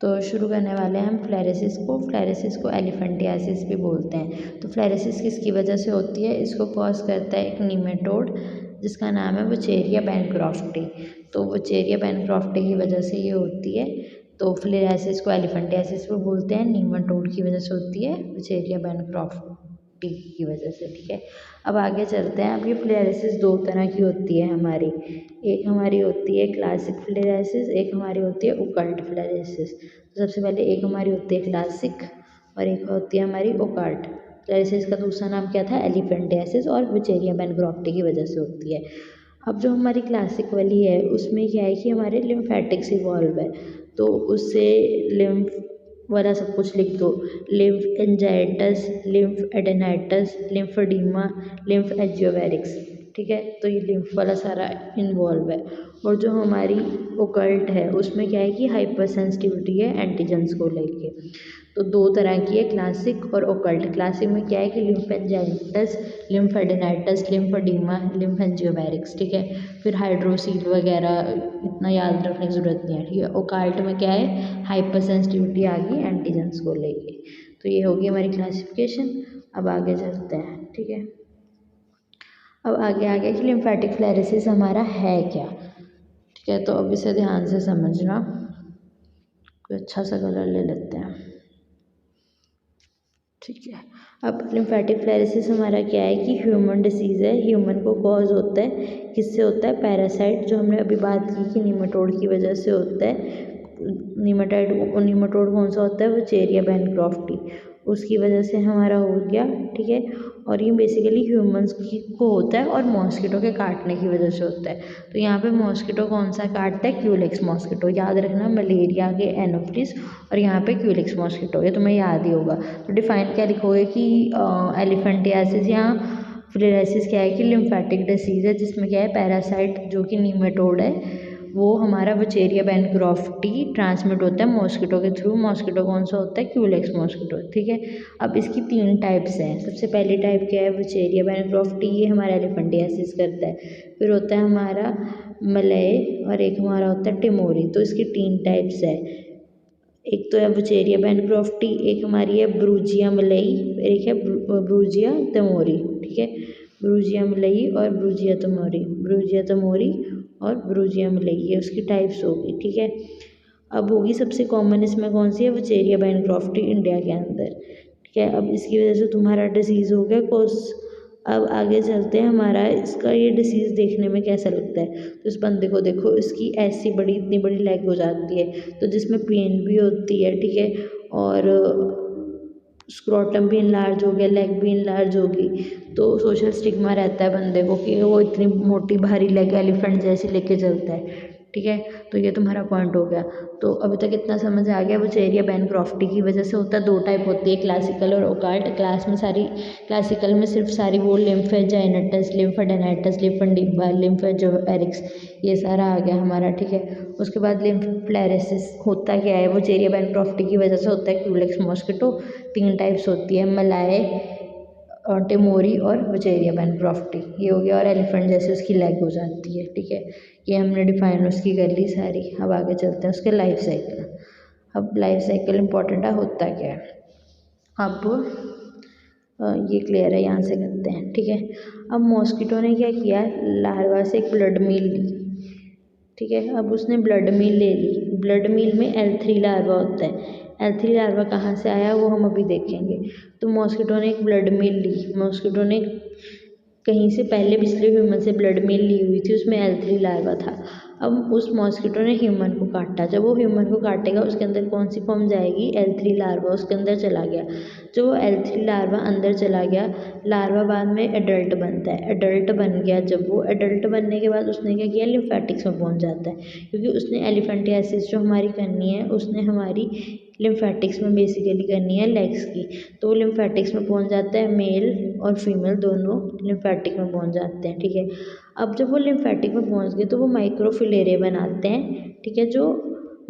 तो शुरू करने वाले हैं हम फ्लेरेसिस को। फ्लेरेसिस को एलिफेंटियासिस भी बोलते हैं। तो फ्लेरेसिस किसकी वजह से होती है? इसको कॉज करता है एक नीमेटोड जिसका नाम है वुचेरिया बैनक्रॉफ्टी। तो वुचेरिया बैनक्रॉफ्टी की वजह से ये होती है। तो फ्लेरेसिस को एलिफेंटियासिस भी बोलते हैं, नीमेटोड की वजह से होती है, वुचेरिया बैनक्रॉफ्टी की वजह से। ठीक है, अब आगे चलते हैं। अब ये फ्लेरेसिस दो तरह की होती है हमारी। एक हमारी होती है क्लासिक फ्लेरेसिस, एक हमारी होती है ओकल्ट फ्लेरेसिस। तो सबसे पहले एक हमारी होती है क्लासिक और एक होती है हमारी ओकल्ट फ्लेरेसिस। का दूसरा नाम क्या था? एलिफेंटियासिस, और वुचेरिया बैनक्रॉफ्टी की वजह से होती है। अब जो हमारी क्लासिक वाली है उसमें क्या है कि हमारे लिम्फेटिक्स इवॉल्व है, तो उससे लिम्फ वाला सब कुछ लिख दो। Lymphangitis, lymphadenitis, lymphoedema, lymphangiovarix. ठीक है, तो ये लिम्फ वाला सारा इन्वॉल्व है। और जो हमारी ओकल्ट है उसमें क्या है कि हाइपर सेंसिटिविटी है एंटीजेंस को लेके। तो दो तरह की है, क्लासिक और ओकल्ट। क्लासिक में क्या है कि lymph एंजाइटस, lymphadenitis, lymphoedema, lymphangiovarix. ठीक है, फिर हाइड्रोसील वगैरह इतना याद रखने की जरूरत नहीं है। ठीक है, ओकल्ट में क्या है? हाइपर सेंसिटिविटी आ गई एंटीजेंस को लेके। तो ये होगी हमारी क्लासिफिकेशन। अब आगे चलते हैं। ठीक है, अब आगे आ गया कि लिम्फेटिक फ्लेरेसिस हमारा है क्या। ठीक है, तो अब इसे ध्यान से समझना। कोई अच्छा सा कलर ले लेते हैं। ठीक है, अब लिम्फेटिक फ्लेरेसिस हमारा क्या है कि ह्यूमन डिसीज़ है। ह्यूमन को कॉज होता है, किससे होता है? पैरासाइट, जो हमने अभी बात की कि नीमेटोड की वजह से होता है। नीमेटोड कौन सा होता है? वुचेरिया बैनक्रॉफ्टी, उसकी वजह से हमारा हो गया। ठीक है, और ये बेसिकली ह्यूमंस को होता है और मॉस्किटो के काटने की वजह से होता है। तो यहाँ पे मॉस्किटो कौन सा काटता है? Culex mosquito. याद रखना, मलेरिया के एनोफिलिस और यहाँ पे क्यूलेक्स मॉस्किटो, ये तुम्हें याद ही होगा। तो डिफाइन क्या लिखोगे कि एलिफेंटियासिस या फ्लेरेसिस क्या है कि लिम्फेटिक डिसीज़ है जिसमें क्या है? पैरासाइट जो कि नीमेटोड है वो हमारा वुचेरिया बैनक्रॉफ्टी ट्रांसमिट होता है मॉस्किटो के थ्रू। मॉस्किटो कौन सा होता है? Culex mosquito. ठीक है, अब इसकी 3 टाइप्स हैं। सबसे पहली टाइप क्या है? वुचेरिया बैनक्रॉफ्टी, ये हमारा एलिफेंटियासिस करता है। फिर होता है हमारा मलय और एक हमारा होता है टिमोरी। तो इसकी 3 टाइप्स है। एक तो है वुचेरिया बैनक्रॉफ्टी, एक हमारी है ब्रूजिया मलई, एक है ब्रूजिया तमोरी। ठीक है, ब्रूजिया मलई और ब्रूजिया तमोरी, ब्रूजिया तमोरी और ब्रूजिया मलई, ये उसकी टाइप्स होगी। ठीक है, अब होगी सबसे कॉमन इसमें कौन सी है? वुचेरिया बैनक्रॉफ्टी इंडिया के अंदर। ठीक है, अब इसकी वजह से तुम्हारा डिसीज़ हो गया कोस। अब आगे चलते हैं। हमारा इसका ये डिसीज़ देखने में कैसा लगता है? तो इस बंदे को देखो, इसकी ऐसी बड़ी इतनी बड़ी लेग हो जाती है, तो जिसमें पेन भी होती है। ठीक है, और स्क्रोटम भी इनलार्ज हो गया, लेग भी इनलार्ज होगी। तो सोशल स्टिग्मा रहता है बंदे को कि वो इतनी मोटी भारी लेग एलिफेंट जैसी लेके चलता है। ठीक है, तो ये तुम्हारा पॉइंट हो गया। तो अभी तक इतना समझ आ गया। वुचेरिया बैनक्रॉफ्टी की वजह से होता है, 2 टाइप होती है, क्लासिकल और ओकल्ट। क्लासिकल में सिर्फ सारी वो लिम्फेजाइनेटस, लिम्फेडेनाइटस, लिम्फेडिमा, लिम्फेजियोवेरिक्स, ये सारा आ गया हमारा। ठीक है, उसके बाद लिम्फ फ्लेरेसिस होता क्या है? वुचेरिया बैनक्रॉफ्टी की वजह से होता है क्यूलेक्स मॉस्किटो। 3 टाइप्स होती है, मलाए और टिमोरी और वुचेरिया बैनक्रॉफ्टी, ये हो गया। और एलिफेंट जैसे उसकी लेग हो जाती है। ठीक है, ये हमने डिफाइन उसकी कर ली सारी। अब आगे चलते हैं उसके लाइफ साइकिल। अब लाइफ साइकिल इंपॉर्टेंट है, होता क्या है? अब ये क्लियर है, यहाँ से करते हैं। ठीक है, अब मॉस्किटो ने क्या किया? लार्वा से एक ब्लड मील ली। ठीक है, अब उसने ब्लड मील ले ली। ब्लड मील में L3 लार्वा होता है। L3 लार्वा कहाँ से आया वो हम अभी देखेंगे। तो मॉस्किटो ने एक ब्लड मील ली। मॉस्किटो ने कहीं से पहले पिछले ह्यूमन से ब्लड मील ली हुई थी, उसमें L3 लार्वा था। अब उस मॉस्किटो ने ह्यूमन को काटा। जब वो ह्यूमन को काटेगा उसके अंदर कौन सी फॉर्म जाएगी? L3 लार्वा उसके अंदर चला गया। जब वो L3 लार्वा अंदर चला गया, लार्वा बाद में एडल्ट बनता है। एडल्ट बन गया, जब वो एडल्ट बनने के बाद उसने क्या किया? लिम्फेटिक्स में पहुंच जाता है, क्योंकि उसने एलिफेंटियासिस जो हमारी करनी है उसने हमारी लिम्फेटिक्स में बेसिकली करनी है लेग्स की। तो वो लिम्फेटिक्स में पहुंच जाता है, मेल और फीमेल दोनों लिम्फेटिक में पहुंच जाते हैं। ठीक है, अब जब वो लिम्फेटिक में पहुंच गए तो वो माइक्रोफिलेरिया बनाते हैं। ठीक है, जो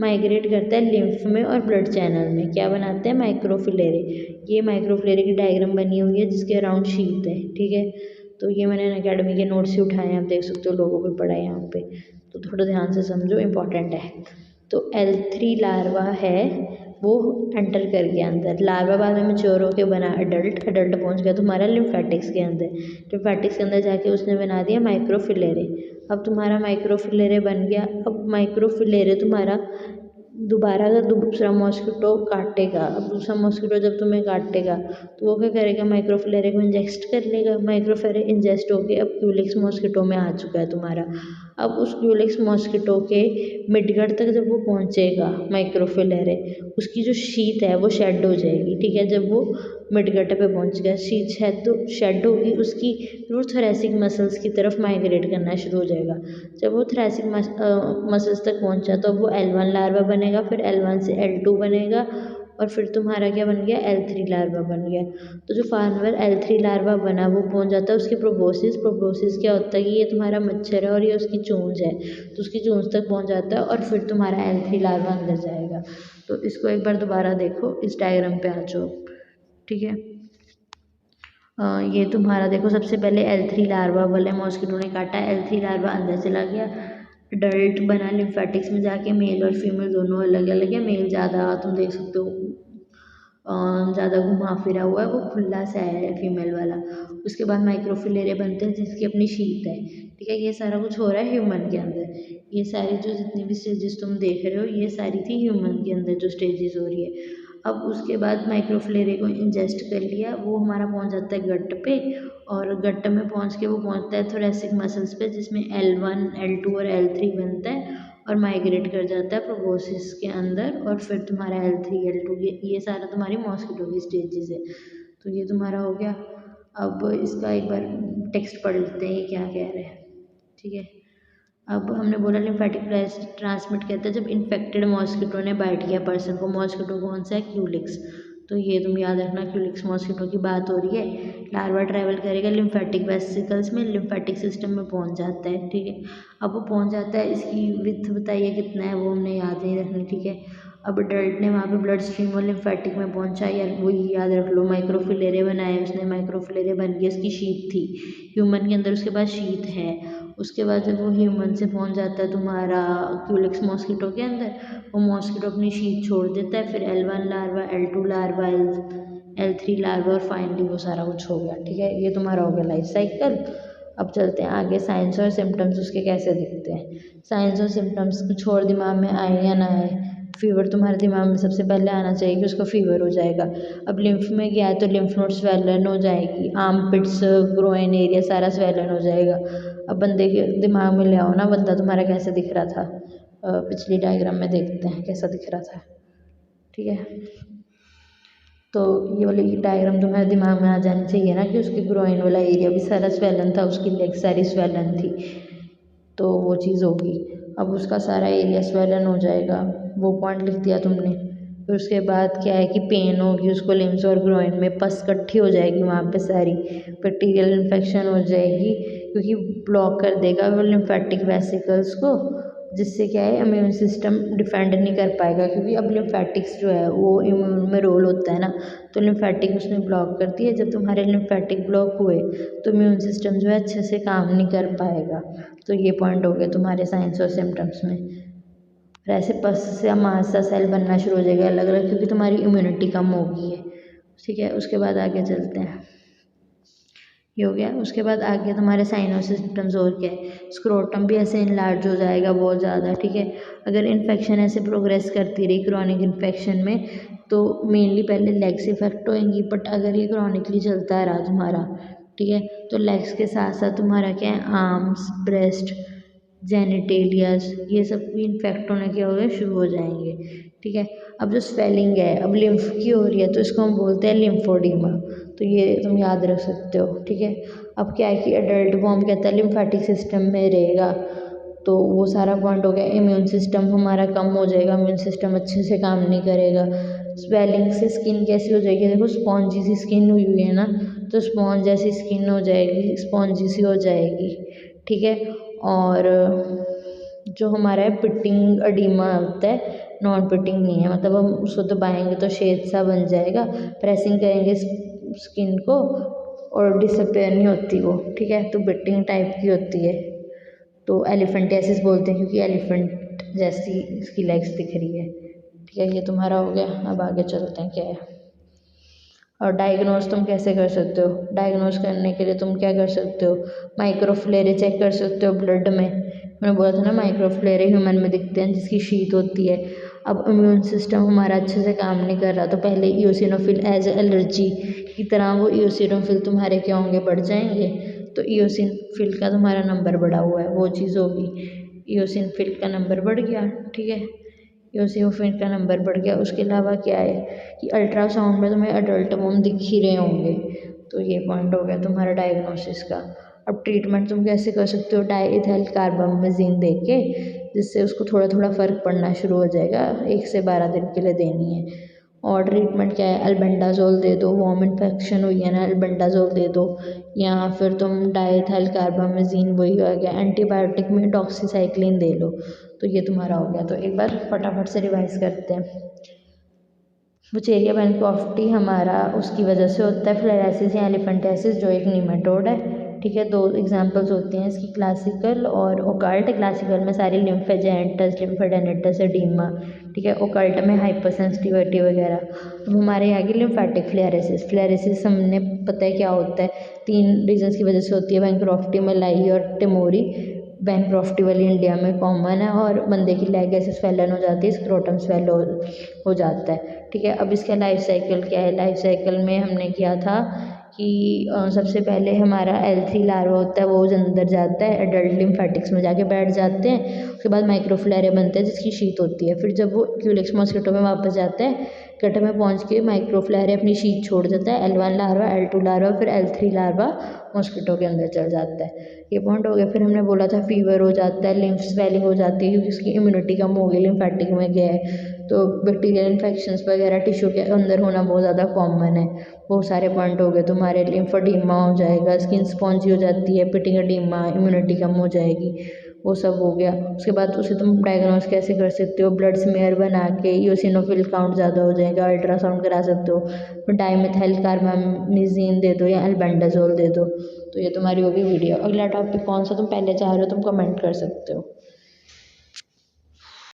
माइग्रेट करता है लिम्फ में और ब्लड चैनल में। क्या बनाते हैं? माइक्रोफिलेरिया। ये माइक्रोफिलेरिया की डायग्राम बनी हुई है जिसके अराउंड शीट है। ठीक है, तो ये मैंने अकेडमी के नोट्स से उठाए हैं, आप देख सकते हो, लोगों पे पढ़ा है यहाँ पे। तो थोड़ा ध्यान से समझो, इम्पॉर्टेंट है। तो L3 लार्वा है वो एंटर कर गया अंदर। लार्वा बाद में मैच्योर होकर बना अडल्ट। अडल्ट पहुंच गया तुम्हारा लिम्फेटिक्स के अंदर। लिम्फेटिक्स के अंदर जाके उसने बना दिया माइक्रोफिलेरे। अब तुम्हारा माइक्रोफिलेरे बन गया। अब माइक्रोफिलेरे तुम्हारा दोबारा अगर दूसरा मॉस्किटो काटेगा, अब दूसरा मॉस्किटो जब तुम्हें काटेगा तो वो क्या करेगा, माइक्रोफिलेरे को इंजेस्ट कर लेगा। माइक्रोफिलेरे इंजेस्ट होके अब क्यूलिक्स मॉस्किटो में आ चुका है तुम्हारा। अब उस क्यूलिक्स मॉस्किटो के मिडगट तक जब वो पहुंचेगा माइक्रोफिलेरे, उसकी जो शीत है वो शेड हो जाएगी। ठीक है, जब वो मिडगट पे पहुंच गया, शीत शेड होगी उसकी, फिर वो थोरेसिक मसल्स की तरफ माइग्रेट करना शुरू हो जाएगा। जब वो थोरेसिक मसल्स तक पहुंचा तो अब वो L1 लार्वा बनेगा, फिर L1 से L2 बनेगा, और फिर तुम्हारा क्या बन गया, L3 लार्वा बन गया। तो जो फार्मर L3 लार्वा बना वो पहुंच जाता है उसकी प्रोबोसिस। प्रोबोसिस क्या होता है कि ये तुम्हारा मच्छर है और ये उसकी चूंज है, तो उसकी चूंज तक पहुंच जाता है और फिर तुम्हारा L3 लार्वा अंदर जाएगा। तो इसको एक बार दोबारा देखो, इस डायग्राम पे आ जाओ। ठीक है, ये तुम्हारा देखो, सबसे पहले L3 लार्वा वाले मॉस्किटो ने काटा, L3 लार्वा अंदर चला गया, अडल्ट बना लिम्फेटिक्स में जाके। मेल और फीमेल दोनों अलग अलग है। मेल ज़्यादा तुम देख सकते हो ज़्यादा घुमा फिरा हुआ है, वो खुला सा है फीमेल वाला। उसके बाद माइक्रोफिलेरे बनते हैं जिसकी अपनी शीत है। ठीक है, ये सारा कुछ हो रहा है ह्यूमन के अंदर। ये सारी जो जितनी भी स्टेजेस तुम देख रहे हो ये सारी थी ह्यूमन के अंदर जो स्टेजेस हो रही है। अब उसके बाद माइक्रोफिलेरे को इंजेस्ट कर लिया, वो हमारा पहुंच जाता है गट पे, और गट में पहुंच के वो पहुंचता है थोरेसिक मसल्स पे, जिसमें L1 L2 और L3 बनता है, और माइग्रेट कर जाता है प्रोबोसिस के अंदर, और फिर तुम्हारा L3 L2 ये सारा तुम्हारी मॉस्किटो की स्टेजेस है। तो ये तुम्हारा हो गया। अब इसका एक बार टेक्स्ट पढ़ लेते हैं ये क्या कह रहे हैं। ठीक है, अब हमने बोला लिम्फेटिक ट्रांसमिट कहते हैं जब इन्फेक्टेड मॉस्किटो ने बाइट किया पर्सन को। मॉस्किटो कौन सा है, क्यूलिक्स। तो ये तुम याद रखना, क्यूलिक्स मॉस्किटो की बात हो रही है। लार्वा ट्रैवल करेगा लिम्फेटिक वेसिकल्स में, लिम्फेटिक सिस्टम में पहुंच जाता है। ठीक है, अब वो पहुंच जाता है, इसकी विड्थ बताइए कितना है, वो हमने याद नहीं रखनी। ठीक है, अब अडल्ट ने वहाँ पे ब्लड स्ट्रीम और लिम्फेटिक में पहुंचा, यार वही याद रख लो। माइक्रोफिलेरे बनाए उसने, माइक्रोफिलेरे बन गई, उसकी शीत थी ह्यूमन के अंदर, उसके बाद शीत है। उसके बाद जब वो ह्यूमन से पहुंच जाता है तुम्हारा क्यूलिक्स मॉस्किटो के अंदर, वो मॉस्किटो अपनी शीत छोड़ देता है। फिर L1 larva, L2 larva, L3 larva, और फाइनली वो सारा कुछ हो गया। ठीक है, ये तुम्हारा हो गया लाइफ साइकिल। अब चलते हैं आगे, साइंस और सिम्टम्स उसके कैसे दिखते हैं। साइंस और सिम्टम्स कुछ और दिमाग में आए या ना आए, फीवर तुम्हारे दिमाग में सबसे पहले आना चाहिए कि उसको फीवर हो जाएगा। अब लिम्फ में गया है तो लिम्फ नोड स्वेलन हो जाएगी, आर्म पिट्स, ग्रोइन एरिया सारा स्वेलन हो जाएगा। अब बंदे के दिमाग में ले आओ ना, बंदा तुम्हारा कैसे दिख रहा था, पिछली डायग्राम में देखते हैं कैसा दिख रहा था। ठीक है, तो ये वाली डायग्राम तुम्हारे दिमाग में आ जानी चाहिए ना कि उसके ग्रोइन वाला एरिया भी सारा स्वेलन था, उसकी लेग सारी स्वेलन थी, तो वो चीज़ होगी। अब उसका सारा एरिया स्वेलन हो जाएगा, वो पॉइंट लिख दिया तुमने। फिर उसके बाद क्या है कि पेन होगी उसको लिम्स और ग्रोइन में, पस इकट्ठी हो जाएगी वहाँ पे सारी, बैक्टीरियल इन्फेक्शन हो जाएगी क्योंकि ब्लॉक कर देगा वो लिम्फेटिक वेसिकल्स को, जिससे क्या है इम्यून सिस्टम डिफेंड नहीं कर पाएगा। क्योंकि अब लिम्फेटिक्स जो है वो इम्यून में रोल होता है ना, तो लिम्फेटिक उसने ब्लॉक कर दिया। जब तुम्हारे लिम्फेटिक ब्लॉक हुए तो इम्यून सिस्टम जो है अच्छे से काम नहीं कर पाएगा। तो ये पॉइंट हो गए तुम्हारे साइंस और सिम्टम्स में। और ऐसे पस या मांस सा सेल बनना शुरू हो जाएगा अलग अलग, क्योंकि तुम्हारी इम्यूनिटी कम हो गई है। ठीक है, उसके बाद आगे चलते हैं, ये हो गया। उसके बाद आगे तुम्हारे साइन और सिम्टम्स और क्या है, स्क्रोटम भी ऐसे इनलार्ज हो जाएगा बहुत ज़्यादा। ठीक है, अगर इन्फेक्शन ऐसे प्रोग्रेस करती रही क्रॉनिक इन्फेक्शन में तो मेनली पहले लेग्स इफेक्ट होएंगी, बट अगर ये क्रॉनिकली चलता रहा तुम्हारा, ठीक है, तो लेग्स के साथ साथ तुम्हारा क्या है, आर्म्स, ब्रेस्ट, जेनिटेलियाज, ये सब भी इन्फेक्ट होने के वजह शुरू हो जाएंगे। ठीक है, अब जो स्वेलिंग है अब लिम्फ की हो रही है तो इसको हम बोलते हैं लिम्फोडीमा, तो ये तुम याद रख सकते हो। ठीक है, अब क्या है कि अडल्ट फॉर्म कहता है लिम्फेटिक सिस्टम में रहेगा, तो वो सारा पॉइंट हो गया। इम्यून सिस्टम हमारा कम हो जाएगा, इम्यून सिस्टम अच्छे से काम नहीं करेगा। स्वेलिंग से स्किन कैसी हो जाएगी, देखो स्पॉन्जी सी स्किन हुई हुई है ना, तो स्पॉन्ज जैसी स्किन हो जाएगी, स्पॉन्जी सी हो जाएगी। ठीक है, और जो हमारा है पिटिंग अडीमा होता है, नॉन पिटिंग नहीं है, मतलब हम उसको दबाएंगे तो शेद सा बन जाएगा, प्रेसिंग करेंगे स्किन को और डिसअपेयर नहीं होती वो। ठीक है, तो बिटिंग टाइप की होती है, तो एलिफेंटियासिस बोलते हैं क्योंकि एलिफेंट जैसी इसकी लेग्स दिख रही है। ठीक है, ये तुम्हारा हो गया। अब आगे चलते हैं क्या है। और डायग्नोज तुम कैसे कर सकते हो? डायग्नोज करने के लिए तुम क्या कर सकते हो? माइक्रोफ्लेरे चेक कर सकते हो ब्लड में। मैंने बोला था ना माइक्रोफ्लेरे ह्यूमन में दिखते हैं जिसकी शीत होती है। अब इम्यून सिस्टम हमारा अच्छे से काम नहीं कर रहा तो पहले ईओसिनोफिल एज एलर्जी की तरह वो ईओसिनोफिल तुम्हारे क्या होंगे, बढ़ जाएंगे। तो ईओसिनोफिल का तुम्हारा नंबर बढ़ा हुआ है, वो चीज़ होगी। ईओसिनोफिल का नंबर बढ़ गया, ठीक है, ईओसिनोफिल का नंबर बढ़ गया। उसके अलावा क्या है कि अल्ट्रासाउंड में तुम्हें अडल्ट मोम दिख ही रहे होंगे। तो ये पॉइंट हो गया तुम्हारा डायग्नोसिस का। अब ट्रीटमेंट तुम कैसे कर सकते हो? डाइइथाइल कार्बामेज़ीन दे के, जिससे उसको थोड़ा थोड़ा फ़र्क पड़ना शुरू हो जाएगा। 1 से 12 दिन के लिए देनी है। और ट्रीटमेंट क्या है? अल्बेंडाजोल दे दो, वॉम इन्फेक्शन हुई है ना, अल्बेंडाजोल दे दो, या फिर तुम डाइइथाइल कार्बामेज़ीन, वही हो गया। एंटीबायोटिक में डॉक्सीसाइक्लिन दे लो। तो ये तुम्हारा हो गया। तो एक बार फटाफट से रिवाइज करते हैं। वुचेरिया बैनक्रॉफ्टी हमारा उसकी वजह से होता है फ्लेराइसिस या एलिफेंटियासिस, जो एक नीमेटोड है। ठीक है, 2 एग्जांपल्स होते हैं इसकी, क्लासिकल और ओकल्ट। क्लासिकल में सारी लिम्फेजेंटस, लिम्फेडेनेटस, एडीमा। ठीक है, ओकल्ट में हाइपरसेंसिटिविटी वगैरह। अब हमारे यहाँ की लिम्फेटिक फ्लेरेसिस। फ्लेरेसिस हमने पता है क्या होता है, 3 रीजन्स की वजह से होती है। बैनक्रॉफ्टी, मलाई और टिमोरी। बैनक्रॉफ्टी वाली इंडिया में कॉमन है और बंदे की लेग ऐसे स्वेलन हो जाती है, स्क्रोटम स्वेल हो जाता है। ठीक है, अब इसका लाइफ साइकिल क्या है? लाइफ साइकिल में हमने किया था कि सबसे पहले हमारा L3 लार्वा होता है, वो अंदर जाता है, एडल्ट लिम्फेटिक्स में जाके बैठ जाते हैं। उसके बाद माइक्रोफ्लेरे बनते हैं जिसकी शीत होती है। फिर जब वो क्यूलिक्स मॉस्किटो में वापस जाता है, गट में पहुंच के माइक्रोफ्लेरे अपनी शीत छोड़ देता है। L1 लार्वा, L2 लार्वा, फिर L3 लार्वा मॉस्किटो के अंदर चल जाता है। ये पॉइंट हो गया। फिर हमने बोला था फीवर हो जाता है, लिम्फ स्वेलिंग हो जाती है क्योंकि उसकी इम्यूनिटी कम हो गई, लिम्फेटिक में गया है। तो बैक्टीरियल इन्फेक्शंस वगैरह टिश्यू के अंदर होना बहुत ज़्यादा कॉमन है। बहुत सारे पॉइंट हो गए तुम्हारे। लिम्फोडीमा हो जाएगा, स्किन स्पॉन्जी हो जाती है, पिटिंग एडीमा, इम्यूनिटी कम हो जाएगी, वो सब हो गया। उसके बाद उसे तुम डायग्नोस कैसे कर सकते हो? ब्लड स्मेयर बना के, ईओसिनोफिल काउंट ज़्यादा हो जाएगा, अल्ट्रासाउंड करा सकते हो, फिर डाइमेथाइल कार्बामेज़ीन दे दो या अल्बेंडाजोल दे दो। तो ये तुम्हारी होगी वीडियो। अगला टॉपिक कौन सा तुम पहले चाह रहे हो, तुम कमेंट कर सकते हो।